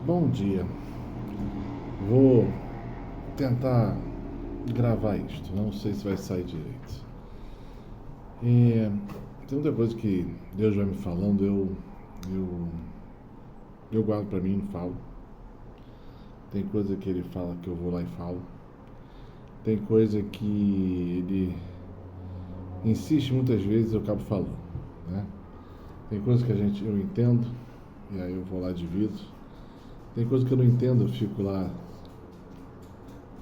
Bom dia. Vou tentar gravar isto. Não sei se vai sair direito. Tem muita coisa que Deus vai me falando, eu guardo pra mim e não falo. Tem coisa que Ele fala que eu vou lá e falo. Tem coisa que Ele insiste muitas vezes e eu acabo falando, né? Tem coisa que eu entendo e aí eu vou lá e divido. Tem coisa que eu não entendo, eu fico lá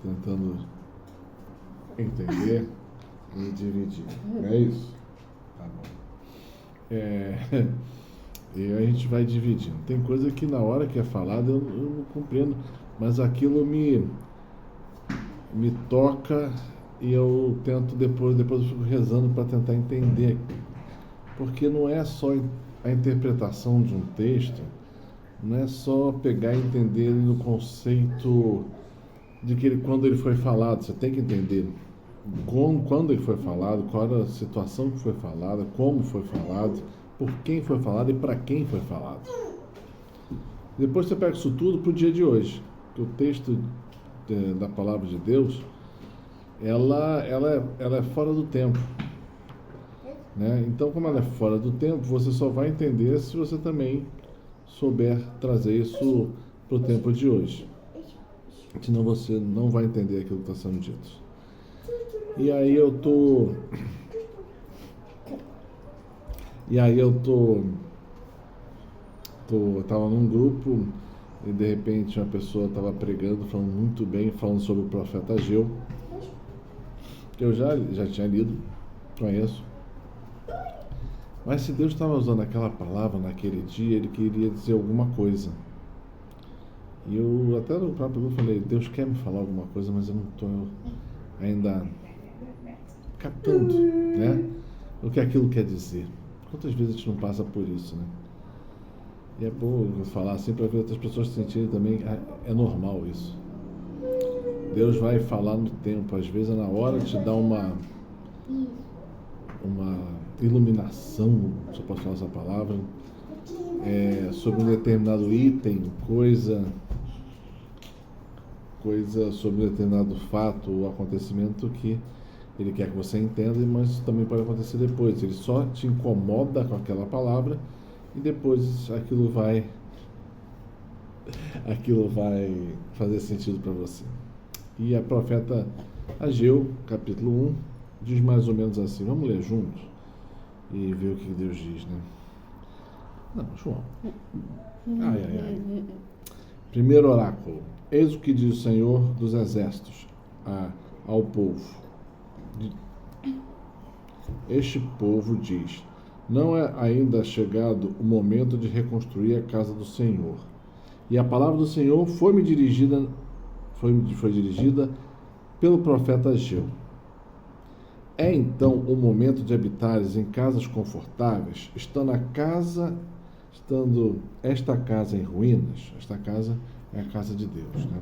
tentando entender e dividir. É isso? Tá bom. E aí a gente vai dividindo. Tem coisa que na hora que é falada eu não compreendo, mas aquilo me toca e eu tento depois eu fico rezando para tentar entender. Porque não é só a interpretação de um texto, não é só pegar e entender ele no conceito de que quando ele foi falado. Você tem que entender quando ele foi falado, qual era a situação que foi falada, como foi falado, por quem foi falado e para quem foi falado. Depois você pega isso tudo para o dia de hoje, que o texto da palavra de Deus, ela é fora do tempo, né? Então, como ela é fora do tempo, você só vai entender se você também souber trazer isso para o tempo de hoje. Senão você não vai entender aquilo que está sendo dito. E aí eu tava num grupo e de repente uma pessoa estava pregando, falando muito bem, falando sobre o profeta Ageu, que eu já tinha lido, conheço. Mas se Deus estava usando aquela palavra naquele dia, Ele queria dizer alguma coisa. E eu até no próprio grupo falei, Deus quer me falar alguma coisa, mas eu não estou ainda captando, né? O que aquilo quer dizer. Quantas vezes a gente não passa por isso, né? E é bom eu falar assim para ver outras pessoas sentirem também, é normal isso. Deus vai falar no tempo, às vezes é na hora de te dar uma iluminação, se eu posso falar essa palavra, sobre um determinado item, coisa sobre um determinado fato ou acontecimento que Ele quer que você entenda, mas isso também pode acontecer depois. Ele só te incomoda com aquela palavra e depois aquilo vai fazer sentido para você. E a profeta Ageu, capítulo 1, diz mais ou menos assim. Vamos ler juntos e ver o que Deus diz, né? Não, João. Ai. Primeiro oráculo. Eis o que diz o Senhor dos Exércitos ao povo. Este povo diz: não é ainda chegado o momento de reconstruir a casa do Senhor. E a palavra do Senhor foi dirigida pelo profeta Ageu. É então o momento de habitares em casas confortáveis, estando esta casa em ruínas. Esta casa é a casa de Deus, né?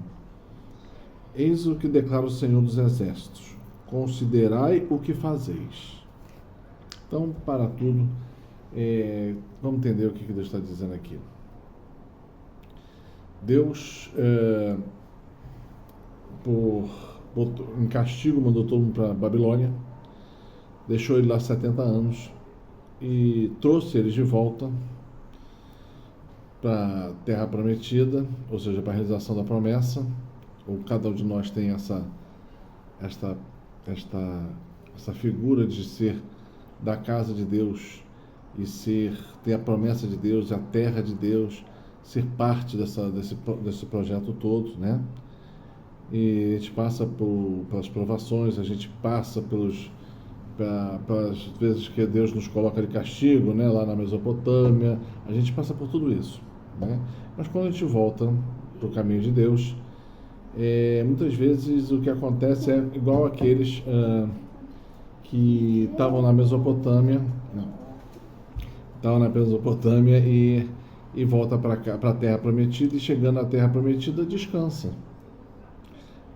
Eis o que declara o Senhor dos Exércitos: considerai o que fazeis. Então, para tudo, vamos entender o que Deus está dizendo aqui. Deus, em castigo, mandou todo mundo para a Babilônia, deixou ele lá 70 anos e trouxe eles de volta para a Terra Prometida, ou seja, para a realização da promessa. Ou cada um de nós tem essa figura de ser da casa de Deus e ter a promessa de Deus, a terra de Deus, ser parte desse projeto todo, né? E a gente passa pelas provações, a gente passa pelas vezes que Deus nos coloca de castigo, né? Lá na Mesopotâmia, a gente passa por tudo isso, né? Mas quando a gente volta para o caminho de Deus, muitas vezes o que acontece é igual aqueles que estavam na Mesopotâmia, e volta para a Terra Prometida, e chegando à Terra Prometida descansa.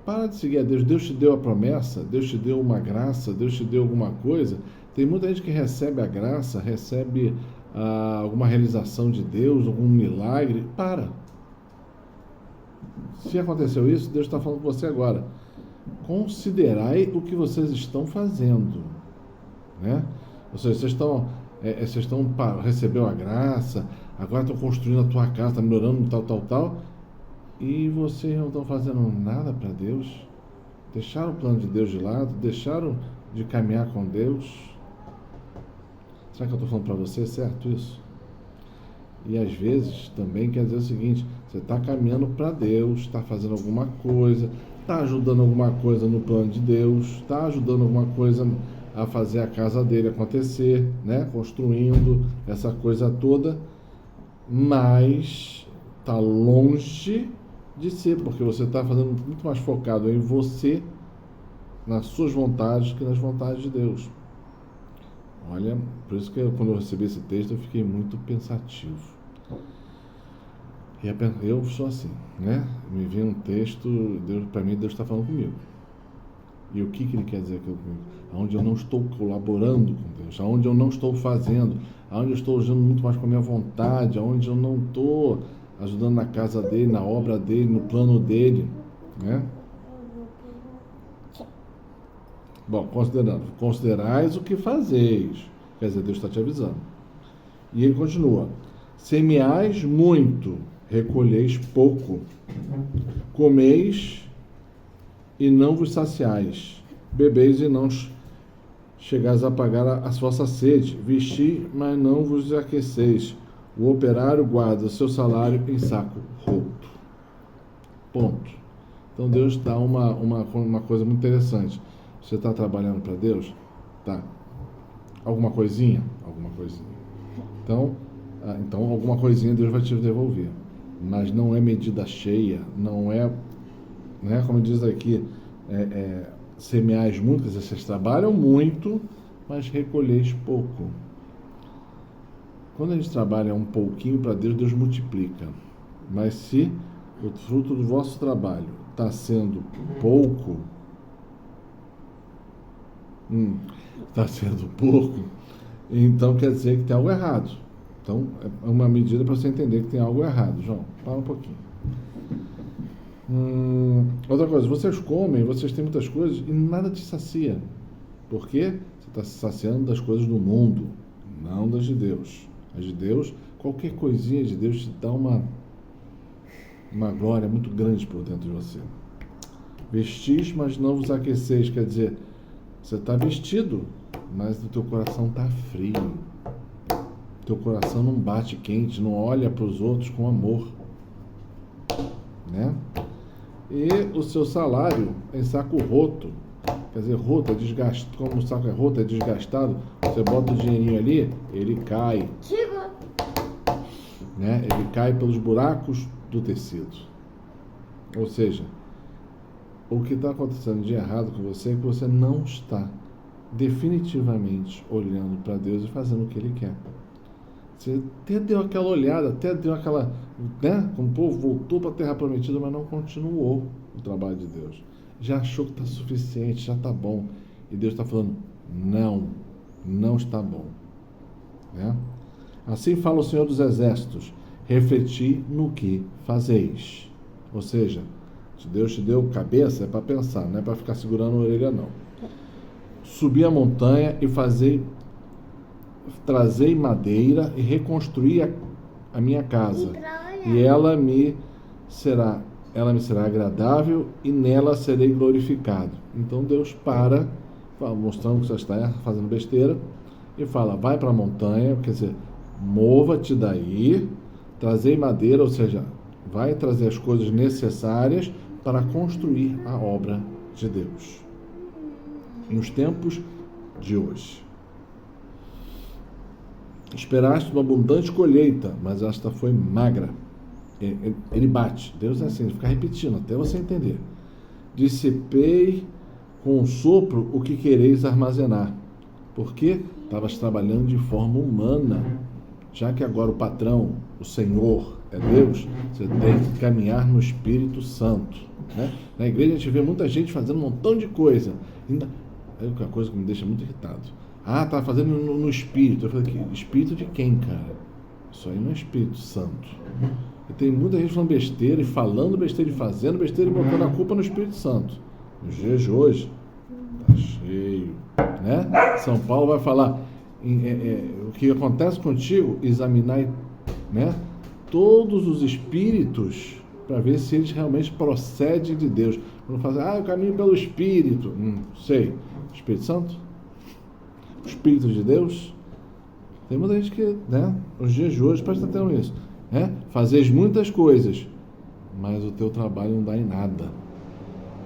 Para de seguir a Deus. Deus te deu a promessa, Deus te deu uma graça, Deus te deu alguma coisa. Tem muita gente que recebe a graça, recebe alguma realização de Deus, algum milagre. Para. Se aconteceu isso, Deus está falando com você agora. Considerai o que vocês estão fazendo, né? Ou seja, vocês estão recebeu a graça, agora estão construindo a tua casa, estão melhorando tal, e vocês não estão fazendo nada para Deus. Deixaram o plano de Deus de lado, deixaram de caminhar com Deus. Será que eu estou falando para você certo isso? E às vezes também quer dizer o seguinte: você está caminhando para Deus, está fazendo alguma coisa, está ajudando alguma coisa no plano de Deus, está ajudando alguma coisa a fazer a casa dele acontecer, né? Construindo essa coisa toda, mas está longe de ser, porque você está fazendo muito mais focado em você, nas suas vontades, que nas vontades de Deus. Olha, por isso que quando eu recebi esse texto eu fiquei muito pensativo. E eu sou assim, né? Me vem um texto, para mim Deus está falando comigo. E o que ele quer dizer comigo? Aonde eu não estou colaborando com Deus, aonde eu não estou fazendo, aonde eu estou ajudando muito mais com a minha vontade, aonde eu não estou ajudando na casa dele, na obra dele, no plano dele, né? Bom, considerais o que fazeis. Quer dizer, Deus está te avisando. E ele continua: semeais muito, recolheis pouco, comeis e não vos saciais, bebeis e não chegais a pagar a vossa sede, vestir, mas não vos aqueceis, o operário guarda o seu salário em saco roto. Ponto. Então Deus dá uma coisa muito interessante. Você está trabalhando para Deus? Tá. Alguma coisinha? Alguma coisinha. Então alguma coisinha Deus vai te devolver. Mas não é medida cheia, não é, né, como diz aqui, semeais muito, quer dizer, vocês trabalham muito, mas recolheis pouco. Quando a gente trabalha um pouquinho para Deus, Deus multiplica. Mas se o fruto do vosso trabalho está sendo pouco, então quer dizer que tem algo errado. Então é uma medida para você entender que tem algo errado. João, para um pouquinho. Outra coisa, vocês comem, vocês têm muitas coisas e nada te sacia. Por quê? Você está se saciando das coisas do mundo, não das de Deus. As de Deus, qualquer coisinha de Deus te dá uma glória muito grande por dentro de você. Vestis, mas não vos aqueceis, quer dizer, você está vestido, mas o teu coração está frio. Teu coração não bate quente, não olha para os outros com amor, né? E o seu salário é em saco roto, quer dizer, roto é desgastado. Como o saco é roto, é desgastado, você bota o dinheirinho ali, ele cai, né? Ele cai pelos buracos do tecido. Ou seja, o que está acontecendo de errado com você é que você não está definitivamente olhando para Deus e fazendo o que Ele quer. Você até deu aquela olhada, até deu aquela, né? Como o povo voltou para a terra prometida, mas não continuou o trabalho de Deus. Já achou que está suficiente, já está bom. E Deus está falando, não está bom, né? Assim fala o Senhor dos Exércitos: refleti no que fazeis. Ou seja, se Deus te deu cabeça, é para pensar, não é para ficar segurando a orelha, não. Subi a montanha e trazei madeira e reconstruí a minha casa. E ela me será agradável e nela serei glorificado. Então Deus para, mostrando que você está fazendo besteira, e fala, vai para a montanha, quer dizer, mova-te daí, trazei madeira, ou seja, vai trazer as coisas necessárias para construir a obra de Deus nos tempos de hoje. Esperaste uma abundante colheita, mas esta foi magra. Ele bate. Deus é assim, ele fica repetindo até você entender. Dissipei com um sopro o que quereis armazenar. Porque estavas trabalhando de forma humana, já que agora o patrão, o Senhor, é Deus, você tem que caminhar no Espírito Santo, né? Na igreja a gente vê muita gente fazendo um montão de coisa. É uma coisa que me deixa muito irritado. Tá fazendo no Espírito. Eu falei, Espírito de quem, cara? Isso aí não é Espírito Santo. E tem muita gente falando besteira e falando besteira e fazendo besteira e botando a culpa no Espírito Santo. Nos dias de hoje, tá cheio, né? São Paulo vai falar o que acontece contigo, examinar, né, todos os espíritos para ver se eles realmente procedem de Deus. Quando fala, eu caminho pelo Espírito. Sei. Espírito Santo? O Espírito de Deus? Tem muita gente que, né, nos dias de hoje, presta atenção nisso. Fazeis muitas coisas, mas o teu trabalho não dá em nada.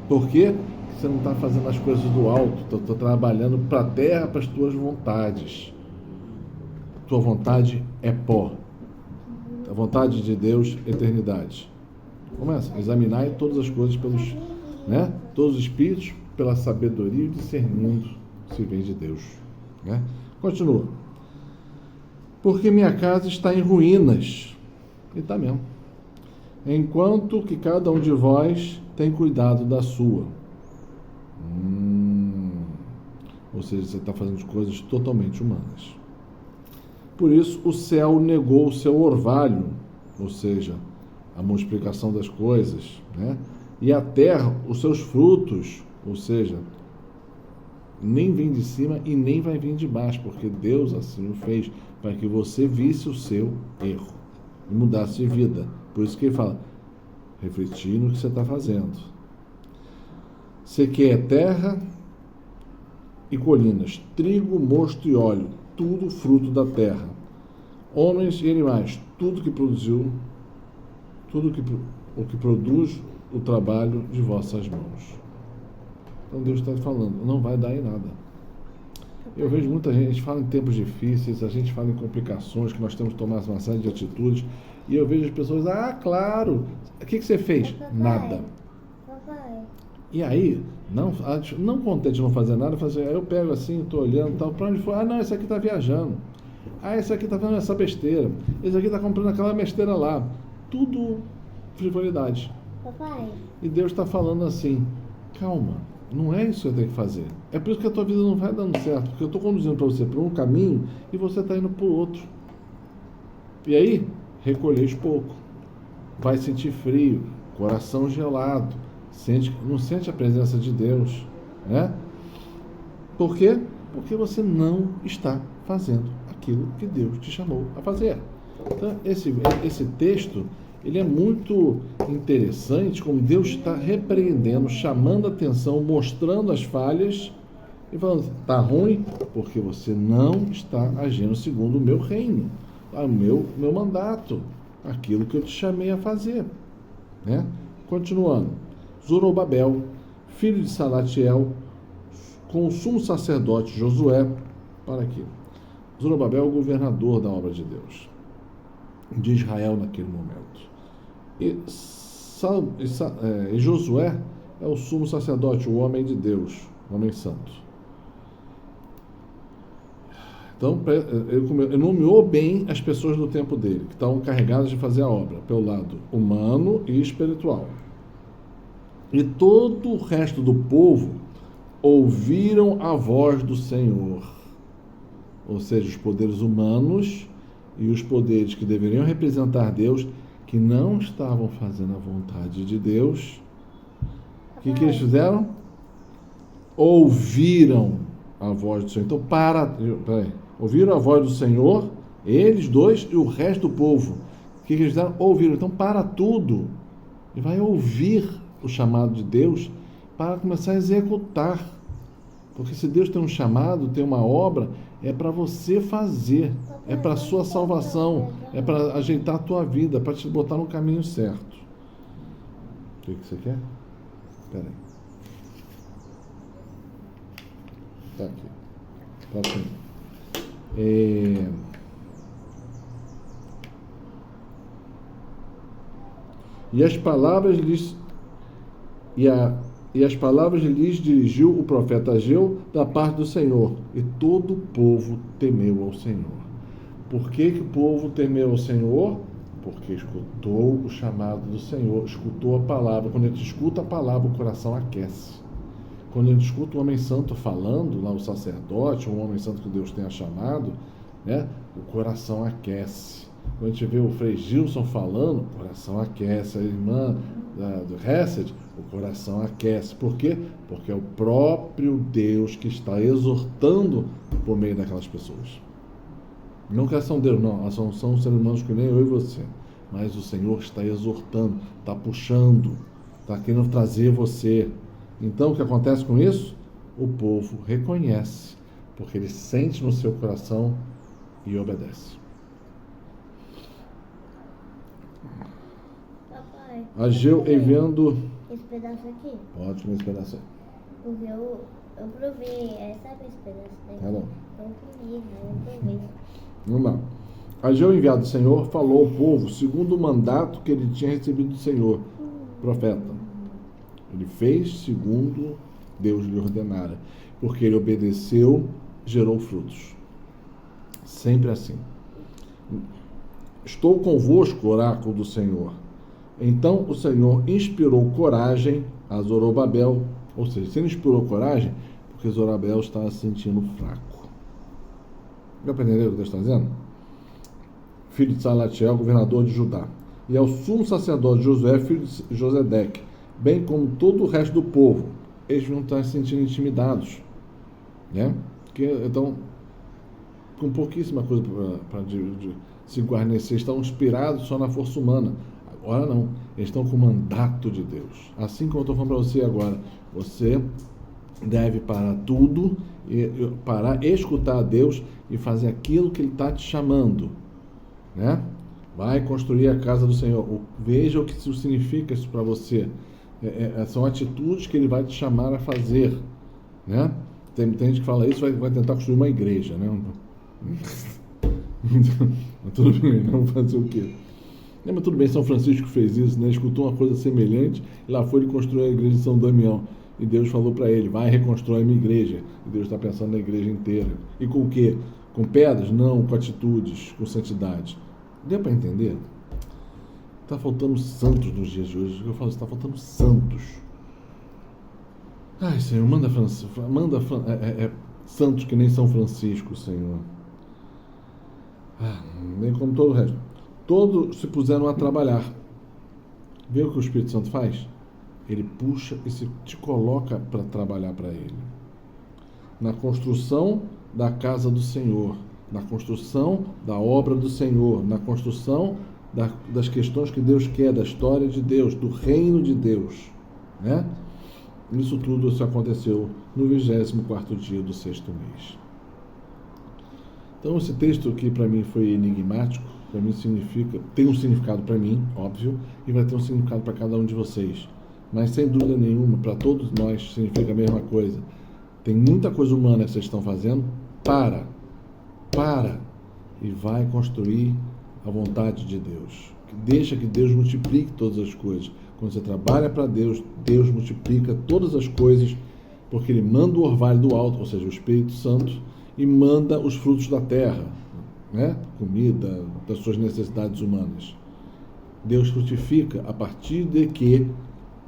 Por quê? Porque você não está fazendo as coisas do alto, está trabalhando para a terra, para as tuas vontades. Tua vontade é pó. A vontade de Deus, eternidade. Começa a examinar todas as coisas pelos, né, todos os espíritos, pela sabedoria e discernindo se vem de Deus. Né? Continua. Porque minha casa está em ruínas. E está mesmo. Enquanto que cada um de vós tem cuidado da sua. Ou seja, você está fazendo coisas totalmente humanas. Por isso o céu negou o seu orvalho, ou seja, a multiplicação das coisas, né? E a terra os seus frutos, ou seja, nem vem de cima e nem vai vir de baixo, porque Deus assim o fez, para que você visse o seu erro e mudasse de vida. Por isso que ele fala, refletir no que você está fazendo. Você quer terra e colinas, trigo, mosto e óleo, tudo fruto da terra. Homens e animais, tudo que produziu, o que produz o trabalho de vossas mãos. Então Deus está falando, não vai dar em nada. Eu vejo muita gente, a gente fala em tempos difíceis, a gente fala em complicações, que nós temos que tomar uma série de atitudes, e eu vejo as pessoas, claro, o que você fez? Nada. E aí, não contente de não fazer nada, eu pego assim, estou olhando, tal, para onde foi? Não, esse aqui está viajando. Esse aqui está fazendo essa besteira. Esse aqui está comprando aquela besteira lá. Tudo frivolidade. Papai. E Deus está falando assim, calma, não é isso que eu tenho que fazer. É por isso que a tua vida não vai dando certo, porque eu estou conduzindo para você para um caminho e você está indo para o outro. E aí, recolheis pouco. Vai sentir frio, coração gelado, não sente a presença de Deus, né? Por quê? Porque você não está fazendo aquilo que Deus te chamou a fazer. Então, esse texto, ele é muito interessante, como Deus está repreendendo, chamando a atenção, mostrando as falhas e falando, está ruim porque você não está agindo segundo o meu reino, o meu mandato, aquilo que eu te chamei a fazer, né? Continuando, Zorobabel, filho de Salatiel, com o sumo sacerdote Josué, para quê? Zorobabel é o governador da obra de Deus, de Israel naquele momento. E Josué é o sumo sacerdote, o homem de Deus, o homem santo. Então, ele nomeou bem as pessoas do tempo dele, que estavam carregadas de fazer a obra, pelo lado humano e espiritual. E todo o resto do povo ouviram a voz do Senhor. Ou seja, os poderes humanos e os poderes que deveriam representar Deus, que não estavam fazendo a vontade de Deus, o que eles fizeram? Ouviram a voz do Senhor. Então, ouviram a voz do Senhor, eles dois e o resto do povo. O que eles fizeram? Ouviram. Então, para tudo e vai ouvir o chamado de Deus para começar a executar. Porque se Deus tem um chamado, tem uma obra, é para você fazer, é para a sua salvação, é para ajeitar a tua vida, para te botar no caminho certo. O que você quer? Espera aí. Está aqui. Está assim. E as palavras lhes dirigiu o profeta Ageu da parte do Senhor, e todo o povo temeu ao Senhor. Por que o povo temeu ao Senhor? Porque escutou o chamado do Senhor, escutou a palavra. Quando a gente escuta a palavra, o coração aquece. Quando a gente escuta um homem santo falando, lá o sacerdote, um homem santo que Deus tenha chamado, né, o coração aquece. Quando a gente vê o Frei Gilson falando, o coração aquece. A irmã do Hesed, o coração aquece. Por quê? Porque é o próprio Deus que está exortando por meio daquelas pessoas. Não que elas são Deus, não, elas são seres humanos que nem eu e você. Mas o Senhor está exortando, está puxando, está querendo trazer você. Então, o que acontece com isso? O povo reconhece, porque ele sente no seu coração e obedece. Papai, Ageu enviando... esse pedaço aqui, Pode comer esse pedaço aí. porque eu provei, sabe esse pedaço daqui? Tá bom. Eu comi, né? Eu provei. Vamos lá. Ageu, enviado do Senhor, falou ao povo segundo o mandato que ele tinha recebido do Senhor, profeta. Ele fez segundo Deus lhe ordenara, porque ele obedeceu, gerou frutos. Sempre assim. Estou convosco, oráculo do Senhor. Então o Senhor inspirou coragem a Zorobabel, ou seja, se ele inspirou coragem, porque Zorobabel estava se sentindo fraco. Já aprenderam o que Deus está dizendo? Filho de Salatiel, governador de Judá, e ao sumo sacerdote Josué, filho de Josedeque, bem como todo o resto do povo. Eles vão estar se sentindo intimidados, né? Então, com pouquíssima coisa para se guarnecer, estão inspirados só na força humana. Agora não, eles estão com o mandato de Deus. Assim como eu estou falando para você agora, você deve parar tudo, parar, escutar a Deus e fazer aquilo que Ele está te chamando, né? Vai construir a casa do Senhor. Veja o que isso significa isso para você. São atitudes que Ele vai te chamar a fazer, né? Tem gente que fala isso, vai tentar construir uma igreja, né? Mas tudo bem, não fazer o quê? Mas tudo bem, São Francisco fez isso, né? Escutou uma coisa semelhante e lá foi ele construir a igreja de São Damião. E Deus falou para ele, vai reconstruir a minha igreja. E Deus está pensando na igreja inteira. E com o quê? Com pedras? Não, com atitudes, com santidade. Deu para entender? Está faltando santos nos dias de hoje. Eu falo, está faltando santos. Ai, Senhor, manda santos que nem São Francisco, Senhor. Bem como todo o resto. Todos se puseram a trabalhar. Vê o que o Espírito Santo faz? Ele puxa e te coloca para trabalhar para Ele. Na construção da casa do Senhor, na construção da obra do Senhor, na construção das questões que Deus quer, da história de Deus, do reino de Deus, né? Isso tudo aconteceu no 24º dia do 6º mês. Então esse texto aqui para mim foi enigmático, para mim tem um significado para mim, óbvio, e vai ter um significado para cada um de vocês. Mas sem dúvida nenhuma, para todos nós significa a mesma coisa. Tem muita coisa humana que vocês estão fazendo, para e vai construir a vontade de Deus. Deixa que Deus multiplique todas as coisas. Quando você trabalha para Deus, Deus multiplica todas as coisas, porque Ele manda o orvalho do alto, ou seja, o Espírito Santo, e manda os frutos da terra, né? Comida, das suas necessidades humanas. Deus frutifica a partir de que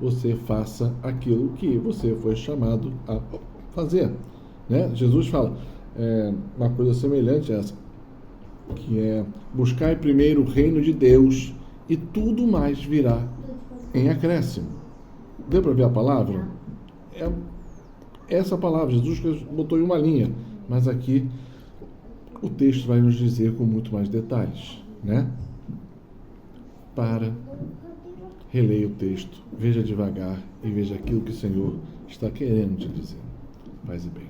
você faça aquilo que você foi chamado a fazer, né? Jesus fala uma coisa semelhante a essa, que é buscar primeiro o reino de Deus e tudo mais virá em acréscimo. Deu para ver a palavra? É essa palavra, Jesus botou em uma linha, mas aqui o texto vai nos dizer com muito mais detalhes, né? Releia o texto, veja devagar e veja aquilo que o Senhor está querendo te dizer. Paz e bem.